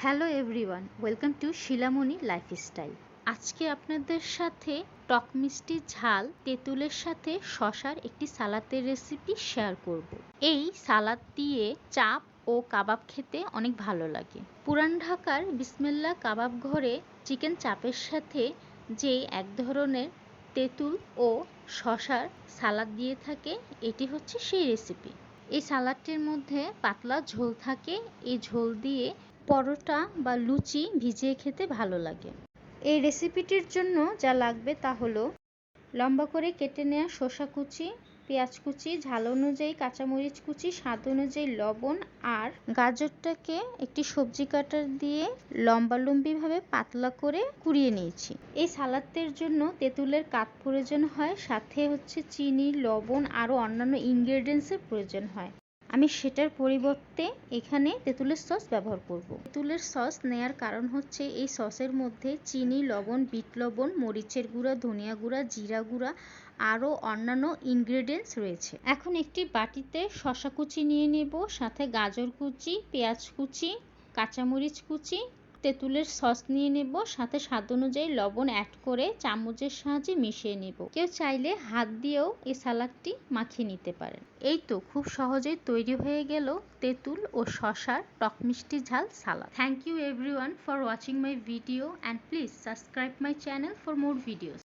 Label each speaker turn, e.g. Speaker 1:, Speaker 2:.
Speaker 1: Hello everyone, welcome to শিলামণি lifestyle. আজকে আপনাদের সাথে টক মিষ্টি ঝাল তেঁতুলের সাথে শশার একটি সালাদের রেসিপি শেয়ার করব। এই সালাদ দিয়ে চাপ ও কাবাব খেতে অনেক ভালো লাগে। পুরান ঢাকার বিসমিল্লাহ কাবাব ঘরে চিকেন চাপের সাথে যে এক ধরনের তেঁতুল ও শশার সালাদ দিয়ে থাকে, এটি হচ্ছে সেই রেসিপি। এই সালাদটির মধ্যে পাতলা ঝোল থাকে। এই ঝোল দিয়ে পরোটা বা লুচি ভিজিয়ে খেতে ভালো লাগে। এই রেসিপিটির জন্য যা লাগবে তা হলো লম্বা করে কেটে নেওয়া শসা কুচি, পেঁয়াজ কুচি, ঝাল অনুযায়ী কাঁচামরিচ কুচি, স্বাদ অনুযায়ী লবণ, আর গাজরটাকে একটি সবজি কাটার দিয়ে লম্বালম্বিভাবে পাতলা করে কুড়িয়ে নিয়েছি। এই সালাদের জন্য তেঁতুলের কাঠ প্রয়োজন হয়, সাথে হচ্ছে চিনি, লবণ আরও অন্যান্য ইনগ্রেডিয়েন্টসের প্রয়োজন হয়। আমি সেটার পরিবর্তে এখানে তেঁতুলের সস ব্যবহার করব। তেঁতুলের সস নেয়ার কারণ হচ্ছে এই সসের মধ্যে চিনি, লবণ, বিট লবণ, মরিচের গুঁড়া, ধনিয়া গুঁড়া, জিরা গুঁড়া আরও অন্যান্য ইনগ্রেডিয়েন্টস রয়েছে। এখন একটি বাটিতে শসা কুচি নিয়ে নেব, সাথে গাজর কুচি, পেঁয়াজ কুচি, কাঁচামরিচ কুচি, তেঁতুলের সস নিয়ে নেব, সাথে স্বাদ অনুযায়ী লবণ অ্যাড করে চামচের সাহায্যে মিশিয়ে নেব। কেউ চাইলে হাত দিয়েও এই সালাদটি মাখিয়ে নিতে পারেন। এই তো খুব সহজেই তৈরি হয়ে গেল তেঁতুল ও শশার টক মিষ্টি ঝাল salad. Thank you everyone for watching my video and please subscribe my channel for more videos.